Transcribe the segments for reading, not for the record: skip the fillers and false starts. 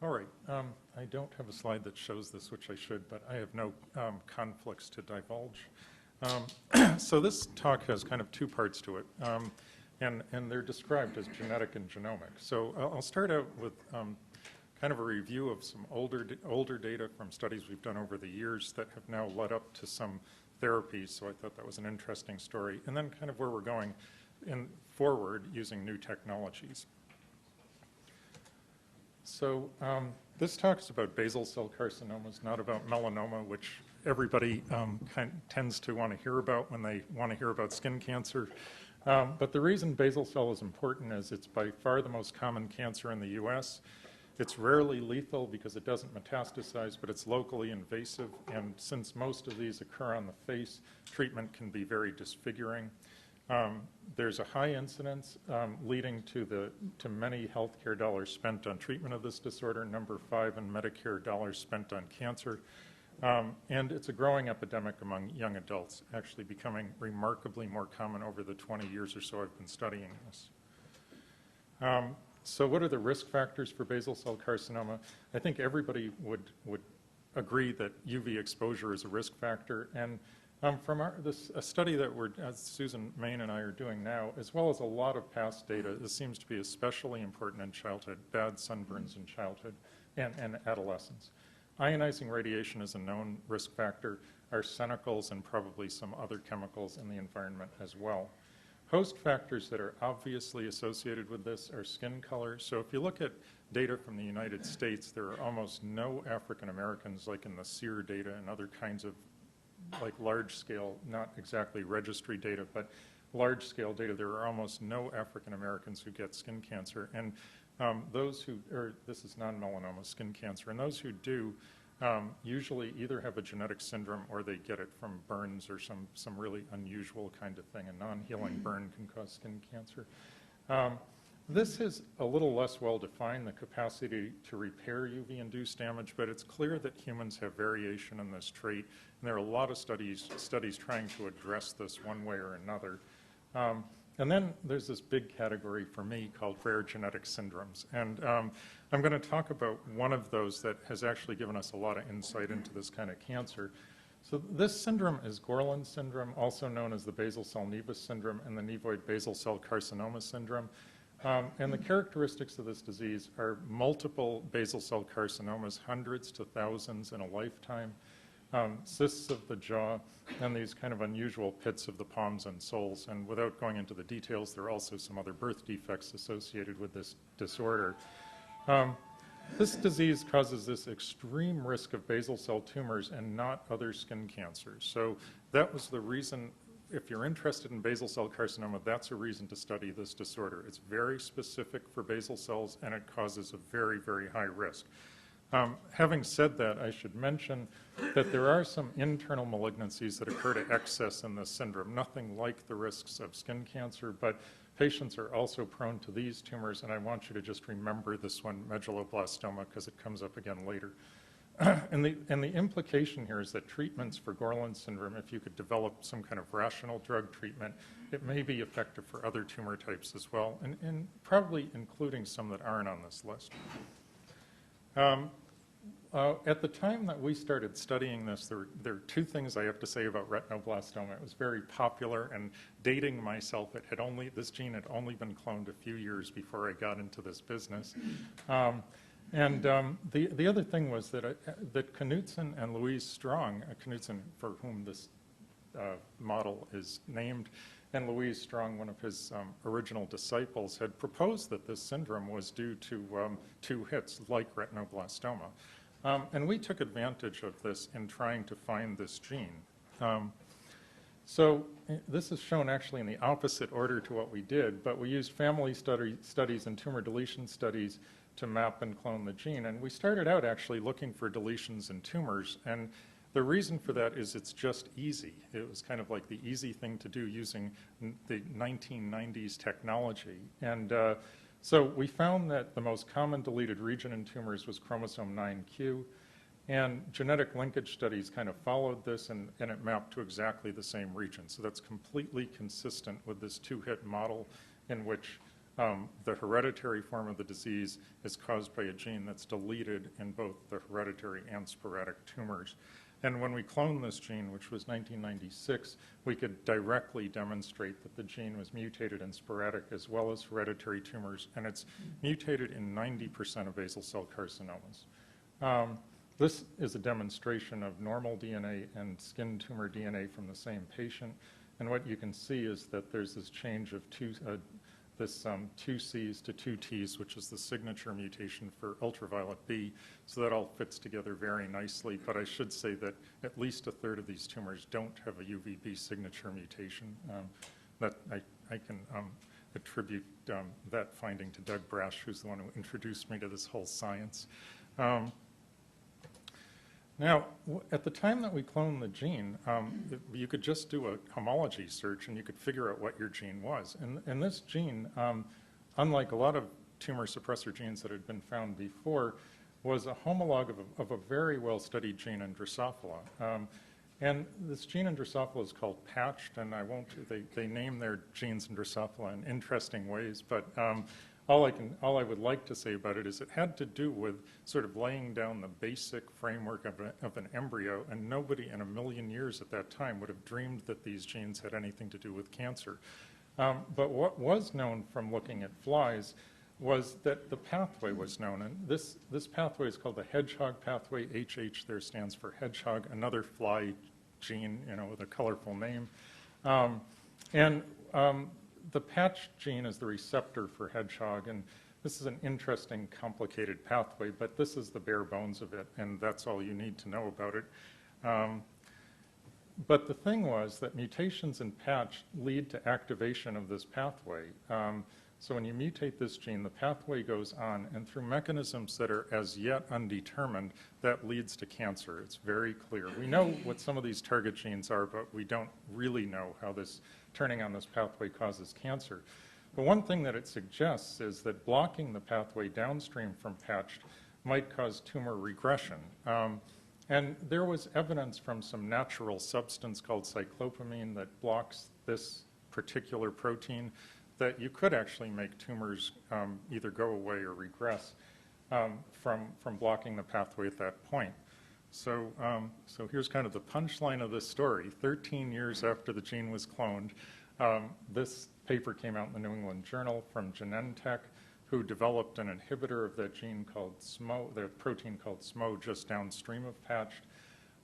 All right. I don't have a slide that shows this, which I should, but I have no conflicts to divulge. So this talk has kind of two parts to it, and they're described as genetic and genomic. So I'll start out with kind of a review of some older data from studies we've done over the years that have now led up to some therapies. So I thought that was an interesting story. And then kind of where we're going forward using new technologies. So this talks about basal cell carcinomas, not about melanoma, which everybody tends to want to hear about when they want to hear about skin cancer. But the reason basal cell is important is it's by far the most common cancer in the US. It's rarely lethal because it doesn't metastasize, but it's locally invasive. And since most of these occur on the face, treatment can be very disfiguring. There's a high incidence leading to many healthcare dollars spent on treatment of this disorder, number 5 in Medicare dollars spent on cancer. And it's a growing epidemic among young adults, actually becoming remarkably more common over the 20 years or so I've been studying this. So what are the risk factors for basal cell carcinoma? I think everybody would agree that UV exposure is a risk factor. And from a study that Susan Main and I are doing now, as well as a lot of past data, this seems to be especially important in childhood, bad sunburns in childhood and adolescence. Ionizing radiation is a known risk factor, arsenicals and probably some other chemicals in the environment as well. Host factors that are obviously associated with this are skin color. So if you look at data from the United States, there are almost no African Americans, like in the SEER data and other kinds of like large-scale, not exactly registry data, but large-scale data. There are almost no African Americans who get skin cancer. And those who, or this is non-melanoma skin cancer, and those who do usually either have a genetic syndrome or they get it from burns or some really unusual kind of thing. A non-healing burn can cause skin cancer. This is a little less well-defined, the capacity to repair UV-induced damage, but it's clear that humans have variation in this trait, and there are a lot of studies trying to address this one way or another. And then there's this big category for me called rare genetic syndromes. And I'm going to talk about one of those that has actually given us a lot of insight into this kind of cancer. So this syndrome is Gorlin syndrome, also known as the basal cell nevus syndrome and the Nevoid basal cell carcinoma syndrome. And the characteristics of this disease are multiple basal cell carcinomas, hundreds to thousands in a lifetime, cysts of the jaw, and these kind of unusual pits of the palms and soles. And without going into the details, there are also some other birth defects associated with this disorder. This disease causes this extreme risk of basal cell tumors and not other skin cancers. So that was the reason, if you're interested in basal cell carcinoma, that's a reason to study this disorder. It's very specific for basal cells, and it causes a very, very high risk. Having said that, I should mention that there are some internal malignancies that occur to excess in this syndrome, nothing like the risks of skin cancer, but patients are also prone to these tumors, and I want you to just remember this one, medulloblastoma, because it comes up again later. And the implication here is that treatments for Gorlin syndrome, if you could develop some kind of rational drug treatment, it may be effective for other tumor types as well, and probably including some that aren't on this list. At the time that we started studying this, there are two things I have to say about retinoblastoma. It was very popular, and dating myself, this gene had only been cloned a few years before I got into this business. And the other thing was that Knudsen and Louise Strong, Knudsen for whom this model is named, and Louise Strong, one of his original disciples, had proposed that this syndrome was due to two hits like retinoblastoma. And we took advantage of this in trying to find this gene. So this is shown actually in the opposite order to what we did, but we used family studies and tumor deletion studies to map and clone the gene. And we started out actually looking for deletions in tumors, and the reason for that is it's just easy. It was kind of like the easy thing to do using the 1990s technology. And so we found that the most common deleted region in tumors was chromosome 9q, and genetic linkage studies kind of followed this, and it mapped to exactly the same region. So that's completely consistent with this two-hit model in which the hereditary form of the disease is caused by a gene that's deleted in both the hereditary and sporadic tumors. And when we cloned this gene, which was 1996, we could directly demonstrate that the gene was mutated in sporadic as well as hereditary tumors, and it's mutated in 90% of basal cell carcinomas. This is a demonstration of normal DNA and skin tumor DNA from the same patient. And what you can see is that there's this change of two Cs to two Ts, which is the signature mutation for ultraviolet B. So that all fits together very nicely. But I should say that at least a third of these tumors don't have a UVB signature mutation. That I can attribute that finding to Doug Brash, who's the one who introduced me to this whole science. Now, at the time that we cloned the gene, you could just do a homology search and you could figure out what your gene was. And this gene, unlike a lot of tumor suppressor genes that had been found before, was a homolog of a very well-studied gene in Drosophila. And this gene in Drosophila is called patched, and they name their genes in Drosophila in interesting ways, but all I would like to say about it is it had to do with sort of laying down the basic framework of an embryo, and nobody in a million years at that time would have dreamed that these genes had anything to do with cancer. But what was known from looking at flies was that the pathway was known, and this pathway is called the hedgehog pathway. HH there stands for hedgehog, another fly gene, with a colorful name. The patch gene is the receptor for hedgehog, and this is an interesting, complicated pathway, but this is the bare bones of it, and that's all you need to know about it. But the thing was that mutations in patch lead to activation of this pathway. So when you mutate this gene, the pathway goes on, and through mechanisms that are as yet undetermined, that leads to cancer. It's very clear. We know what some of these target genes are, but we don't really know how this turning on this pathway causes cancer. But one thing that it suggests is that blocking the pathway downstream from patched might cause tumor regression. And there was evidence from some natural substance called cyclopamine that blocks this particular protein that you could actually make tumors either go away or regress from blocking the pathway at that point. So here's kind of the punchline of this story. 13 years after the gene was cloned, this paper came out in the New England Journal from Genentech, who developed an inhibitor of that gene called SMO, the protein called SMO, just downstream of patched.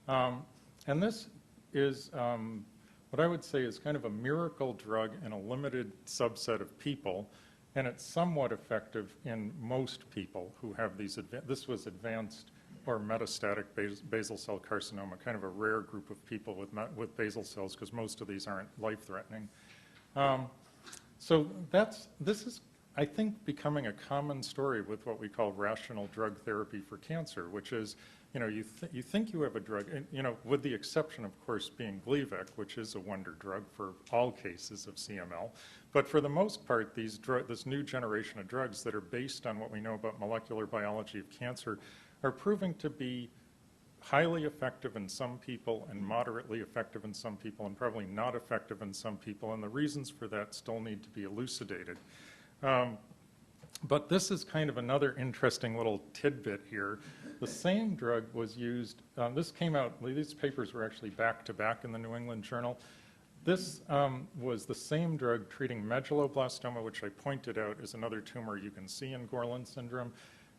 And this is what I would say is kind of a miracle drug in a limited subset of people, and it's somewhat effective in most people who have these, this was advanced or metastatic basal cell carcinoma, kind of a rare group of people with basal cells, because most of these aren't life-threatening. So this is, I think, becoming a common story with what we call rational drug therapy for cancer, which is, you think you have a drug, and, with the exception, of course, being Gleevec, which is a wonder drug for all cases of CML. But for the most part, this new generation of drugs that are based on what we know about molecular biology of cancer are proving to be highly effective in some people and moderately effective in some people and probably not effective in some people. And the reasons for that still need to be elucidated. But this is kind of another interesting little tidbit here. The same drug was used, this came out, these papers were actually back-to-back in the New England Journal. This was the same drug treating medulloblastoma, which I pointed out is another tumor you can see in Gorlin syndrome.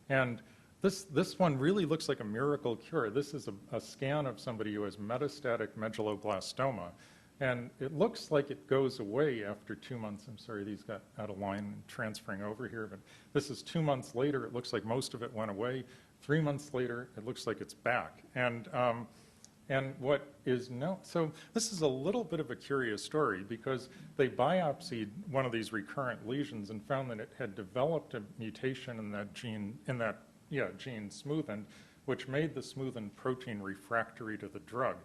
And this one really looks like a miracle cure. This is a scan of somebody who has metastatic medulloblastoma. And it looks like it goes away after 2 months. I'm sorry, these got out of line transferring over here. But this is 2 months later. It looks like most of it went away. 3 months later, it looks like it's back. And what is known, so this is a little bit of a curious story because they biopsied one of these recurrent lesions and found that it had developed a mutation in that gene, gene smoothen, which made the smoothen protein refractory to the drug.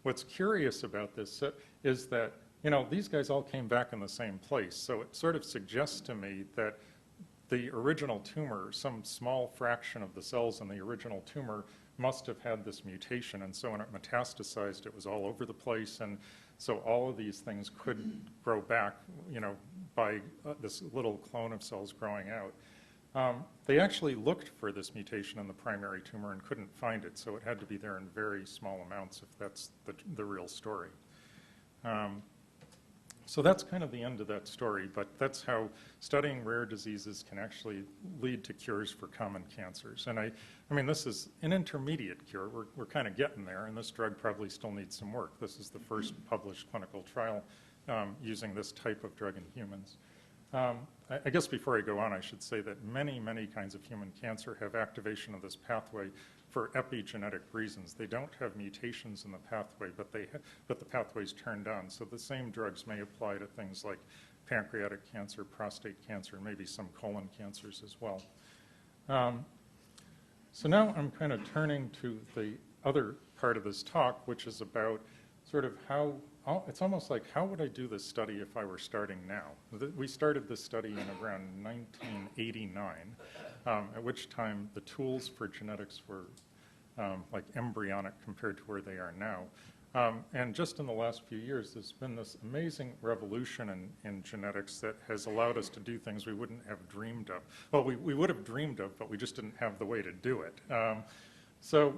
What's curious about this is that, these guys all came back in the same place. So it sort of suggests to me that the original tumor, some small fraction of the cells in the original tumor must have had this mutation. And so when it metastasized, it was all over the place. And so all of these things could grow back, by this little clone of cells growing out. They actually looked for this mutation in the primary tumor and couldn't find it, so it had to be there in very small amounts if that's the real story. So that's kind of the end of that story, but that's how studying rare diseases can actually lead to cures for common cancers. And I mean, this is an intermediate cure. We're kind of getting there, and this drug probably still needs some work. This is the first published clinical trial using this type of drug in humans. I guess before I go on, I should say that many, many kinds of human cancer have activation of this pathway for epigenetic reasons. They don't have mutations in the pathway, but the pathway's turned on. So the same drugs may apply to things like pancreatic cancer, prostate cancer, and maybe some colon cancers as well. So now I'm kind of turning to the other part of this talk, which is about sort of how, it's almost like, how would I do this study if I were starting now? We started this study in around 1989, at which time the tools for genetics were like embryonic compared to where they are now. And just in the last few years, there's been this amazing revolution in genetics that has allowed us to do things we wouldn't have dreamed of. Well, we would have dreamed of, but we just didn't have the way to do it. So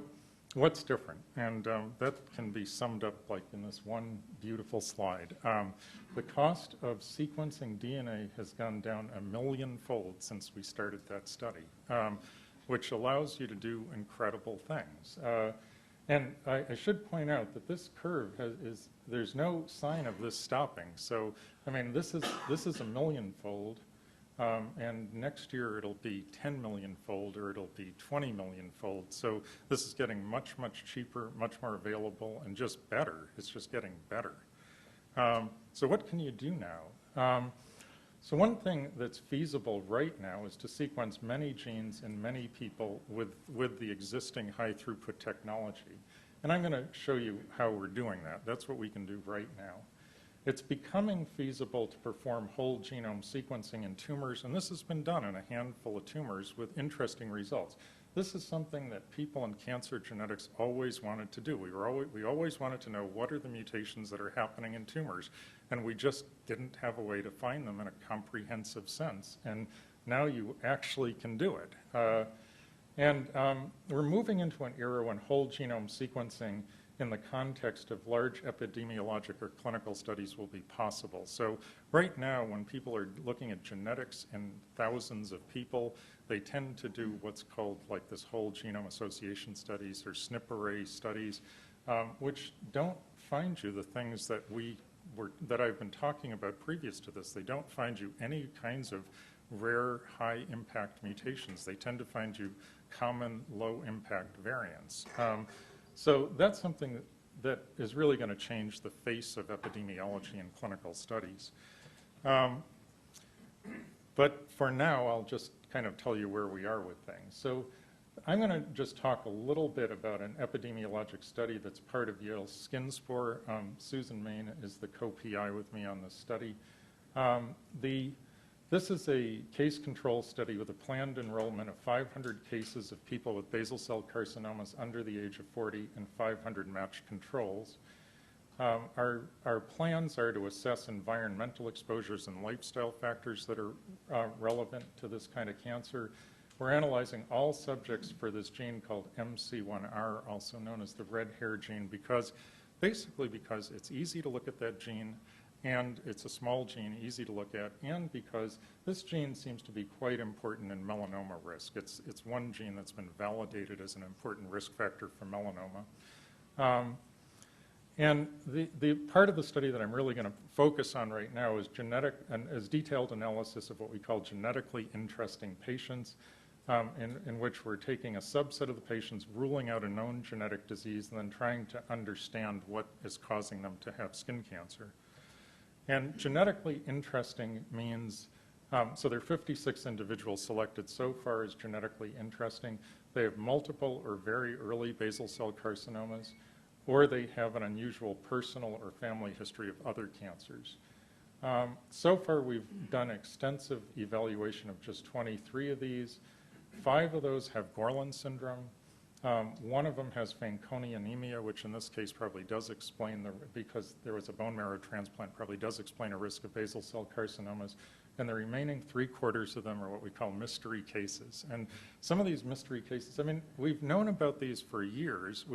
what's different? And that can be summed up like in this one beautiful slide. The cost of sequencing DNA has gone down 1 million-fold since we started that study, which allows you to do incredible things. And I should point out that this curve there's no sign of this stopping. So, I mean, this is 1 million-fold, and next year it'll be 10 million-fold, or it'll be 20 million-fold. So this is getting much, much cheaper, much more available, and just better. It's just getting better. So what can you do now? So one thing that's feasible right now is to sequence many genes in many people with the existing high-throughput technology. And I'm going to show you how we're doing that. That's what we can do right now. It's becoming feasible to perform whole genome sequencing in tumors, and this has been done in a handful of tumors with interesting results. This is something that people in cancer genetics always wanted to do. We always wanted to know what are the mutations that are happening in tumors, and we just didn't have a way to find them in a comprehensive sense. And now you actually can do it. We're moving into an era when whole genome sequencing in the context of large epidemiologic or clinical studies will be possible. So right now, when people are looking at genetics in thousands of people, they tend to do what's called like this whole genome association studies or SNP array studies, which don't find you the things that that I've been talking about previous to this. They don't find you any kinds of rare, high-impact mutations. They tend to find you common, low-impact variants. So that's something that is really going to change the face of epidemiology and clinical studies. But for now, I'll just kind of tell you where we are with things. So I'm going to just talk a little bit about an epidemiologic study that's part of Yale's skin spore. Susan Main is the co-PI with me on this study. This is a case control study with a planned enrollment of 500 cases of people with basal cell carcinomas under the age of 40 and 500 matched controls. Our plans are to assess environmental exposures and lifestyle factors that are relevant to this kind of cancer. We're analyzing all subjects for this gene called MC1R, also known as the red hair gene, basically because it's easy to look at that gene, and it's a small gene, easy to look at, and because this gene seems to be quite important in melanoma risk. It's one gene that's been validated as an important risk factor for melanoma. And the part of the study that I'm really going to focus on right now is detailed analysis of what we call genetically interesting patients, in which we're taking a subset of the patients, ruling out a known genetic disease, and then trying to understand what is causing them to have skin cancer. And genetically interesting means, so there are 56 individuals selected so far as genetically interesting. They have multiple or very early basal cell carcinomas, or they have an unusual personal or family history of other cancers. So far, we've done extensive evaluation of just 23 of these. 5 of those have Gorlin syndrome, One of them has Fanconi anemia, which in this case probably does explain, because there was a bone marrow transplant, probably does explain a risk of basal cell carcinomas. And the remaining 3/4 of them are what we call mystery cases. And some of these mystery cases, I mean, we've known about these for years.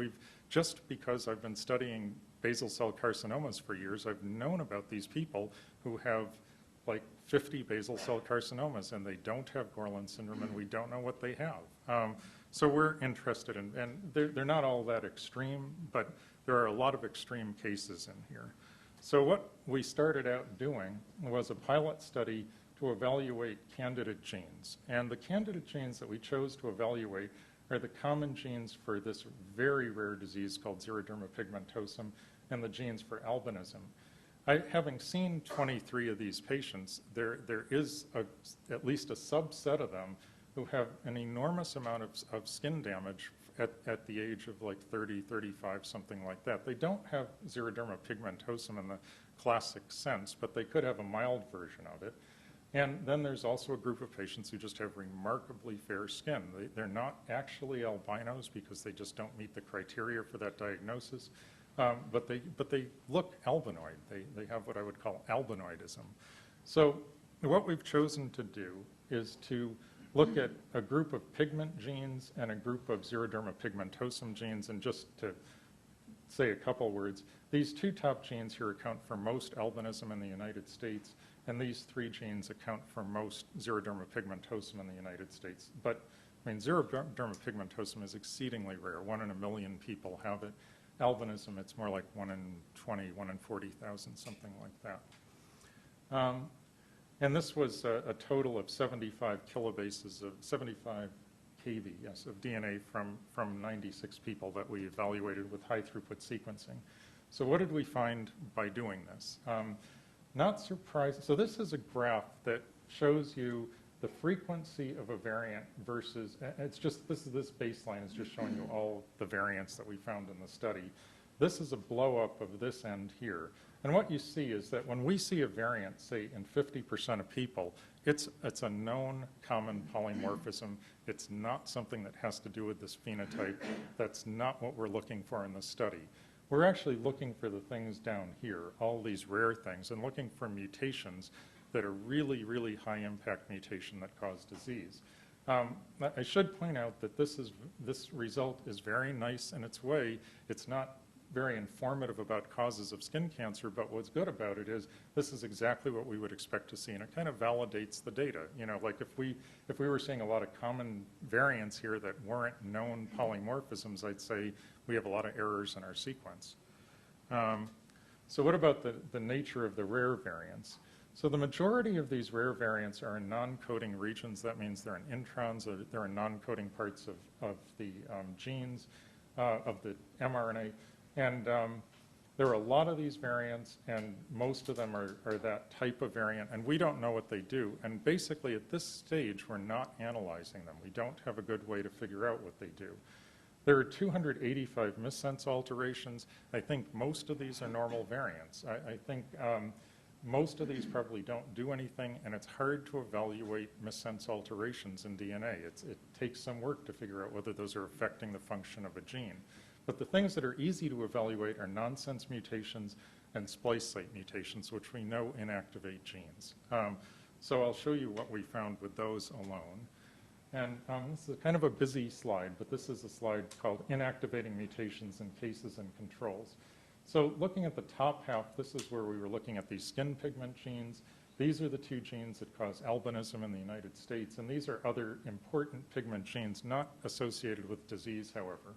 Just because I've been studying basal cell carcinomas for years, I've known about these people who have like 50 basal cell carcinomas, and they don't have Gorlin syndrome, and we don't know what they have. So we're interested in, and they're not all that extreme, but there are a lot of extreme cases in here. So what we started out doing was a pilot study to evaluate candidate genes. And the candidate genes that we chose to evaluate are the common genes for this very rare disease called xeroderma pigmentosum and the genes for albinism. Having seen 23 of these patients, there is at least a subset of them who have an enormous amount of skin damage at the age of like 30, 35, something like that. They don't have xeroderma pigmentosum in the classic sense, but they could have a mild version of it. And then there's also a group of patients who just have remarkably fair skin. They're not actually albinos because they just don't meet the criteria for that diagnosis, but they look albinoid. They have what I would call albinoidism. So what we've chosen to do is to look at a group of pigment genes and a group of xeroderma pigmentosum genes, and just to say a couple words, these two top genes here account for most albinism in the United States, and these 3 genes account for most xeroderma pigmentosum in the United States. But, I mean, xeroderma pigmentosum is exceedingly rare. 1 in a million people have it. Albinism, it's more like 1 in 20, 1 in 40,000, something like that. And this was a total of 75 kilobases of 75 kb, yes, of DNA from 96 people that we evaluated with high-throughput sequencing. So what did we find by doing this? Not surprising. So this is a graph that shows you the frequency of a variant versus, it's just, this baseline is just showing you all the variants that we found in the study. This is a blow up of this end here. And what you see is that when we see a variant, say in 50% of people, it's a known common polymorphism. It's not something that has to do with this phenotype. That's not what we're looking for in the study. We're actually looking for the things down here, all these rare things, and looking for mutations that are really, really high impact mutation that cause disease. I should point out that this result is very nice in its way. It's not very informative about causes of skin cancer, but what's good about it is this is exactly what we would expect to see, and it kind of validates the data. You know, like if we were seeing a lot of common variants here that weren't known polymorphisms, I'd say we have a lot of errors in our sequence. So what about the nature of the rare variants? So the majority of these rare variants are in non-coding regions. That means they're in introns, or they're in non-coding parts of the genes, of the mRNA. And there are a lot of these variants, and most of them are that type of variant, and we don't know what they do. And basically, at this stage, we're not analyzing them. We don't have a good way to figure out what they do. There are 285 missense alterations. I think most of these are normal variants. I think most of these probably don't do anything, and it's hard to evaluate missense alterations in DNA. It takes some work to figure out whether those are affecting the function of a gene. But the things that are easy to evaluate are nonsense mutations and splice site mutations, which we know inactivate genes. So I'll show you what we found with those alone. And this is kind of a busy slide, but this is a slide called Inactivating Mutations in Cases and Controls. So looking at the top half, this is where we were looking at these skin pigment genes. These are the 2 genes that cause albinism in the United States, and these are other important pigment genes not associated with disease, however.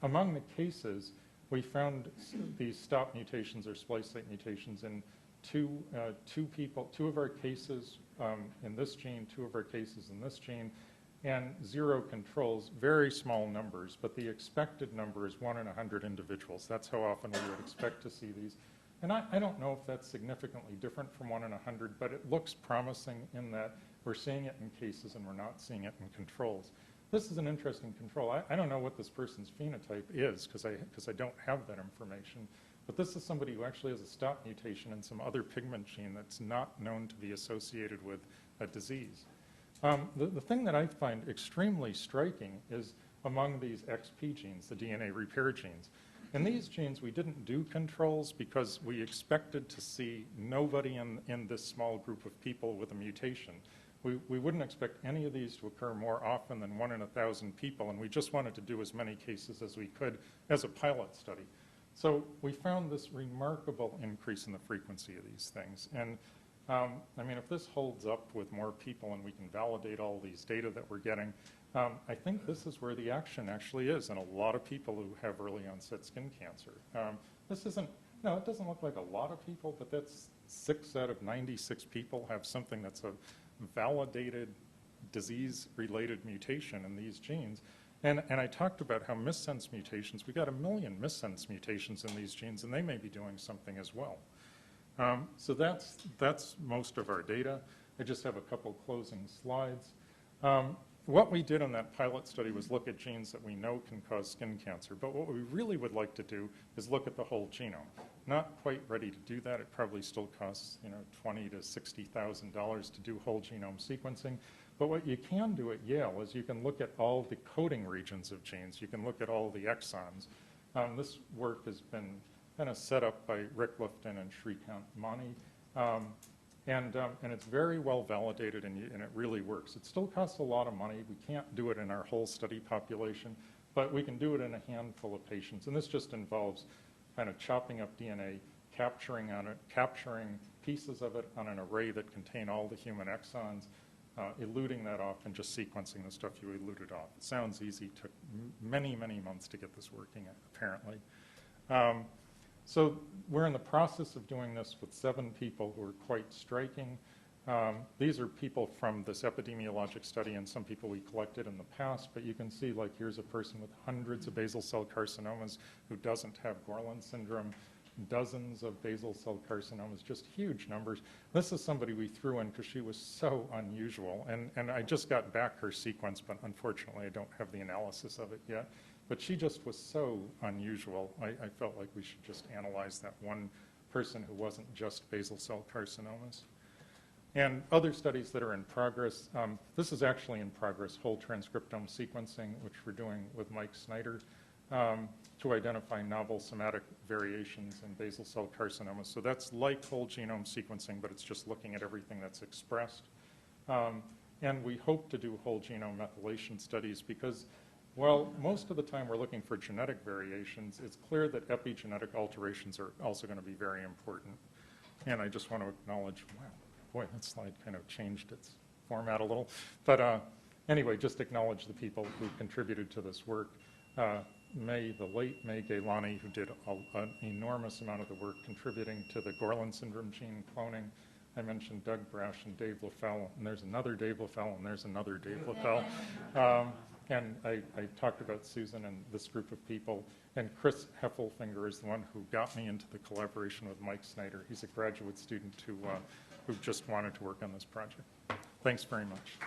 Among the cases, we found these stop mutations or splice site mutations in two of our cases in this gene, 2 of our cases in this gene, and 0 controls, very small numbers, but the expected number is 1 in 100 individuals. That's how often we would expect to see these. And I don't know if that's significantly different from 1 in 100, but it looks promising in that we're seeing it in cases and we're not seeing it in controls. This is an interesting control. I don't know what this person's phenotype is because I don't have that information. But this is somebody who actually has a stop mutation in some other pigment gene that's not known to be associated with a disease. The thing that I find extremely striking is among these XP genes, the DNA repair genes. In these genes, we didn't do controls because we expected to see nobody in this small group of people with a mutation. We wouldn't expect any of these to occur more often than 1 in 1,000 people, and we just wanted to do as many cases as we could as a pilot study. So we found this remarkable increase in the frequency of these things. And I mean, if this holds up with more people and we can validate all these data that we're getting, I think this is where the action actually is in a lot of people who have early onset skin cancer. This isn't, no, it doesn't look like a lot of people, but that's 6 out of 96 people have something that's a validated disease-related mutation in these genes. And I talked about how missense mutations, we got 1 million missense mutations in these genes, and they may be doing something as well. So that's most of our data. I just have a couple closing slides. What we did in that pilot study was look at genes that we know can cause skin cancer, but what we really would like to do is look at the whole genome. Not quite ready to do that. It probably still costs, you know, $20,000 to $60,000 to do whole genome sequencing. But what you can do at Yale is you can look at all the coding regions of genes. You can look at all the exons. This work has been kind of set up by Rick Lifton and Shrikant Mani. And it's very well validated, and it really works. It still costs a lot of money. We can't do it in our whole study population, but we can do it in a handful of patients. And this just involves kind of chopping up DNA, capturing pieces of it on an array that contain all the human exons, eluting that off, and just sequencing the stuff you eluted off. It sounds easy. Took many, many months to get this working, apparently. So we're in the process of doing this with 7 people who are quite striking. These are people from this epidemiologic study and some people we collected in the past, but you can see, like, here's a person with hundreds of basal cell carcinomas who doesn't have Gorlin syndrome, dozens of basal cell carcinomas, just huge numbers. This is somebody we threw in because she was so unusual, and I just got back her sequence, but unfortunately I don't have the analysis of it yet. But she just was so unusual, I felt like we should just analyze that one person who wasn't just basal cell carcinomas. And other studies that are in progress, this is actually in progress, whole transcriptome sequencing, which we're doing with Mike Snyder, to identify novel somatic variations in basal cell carcinomas. So that's like whole genome sequencing, but it's just looking at everything that's expressed. And we hope to do whole genome methylation studies because, well, most of the time we're looking for genetic variations. It's clear that epigenetic alterations are also going to be very important. And I just want to acknowledge, wow, boy, that slide kind of changed its format a little. But anyway, just acknowledge the people who contributed to this work. The late May Gailani, who did an enormous amount of the work contributing to the Gorlin syndrome gene cloning. I mentioned Doug Brash and Dave LaFell, and there's another Dave LaFell, and there's another Dave LaFell. And I talked about Susan and this group of people. And Chris Heffelfinger is the one who got me into the collaboration with Mike Snyder. He's a graduate student who just wanted to work on this project. Thanks very much.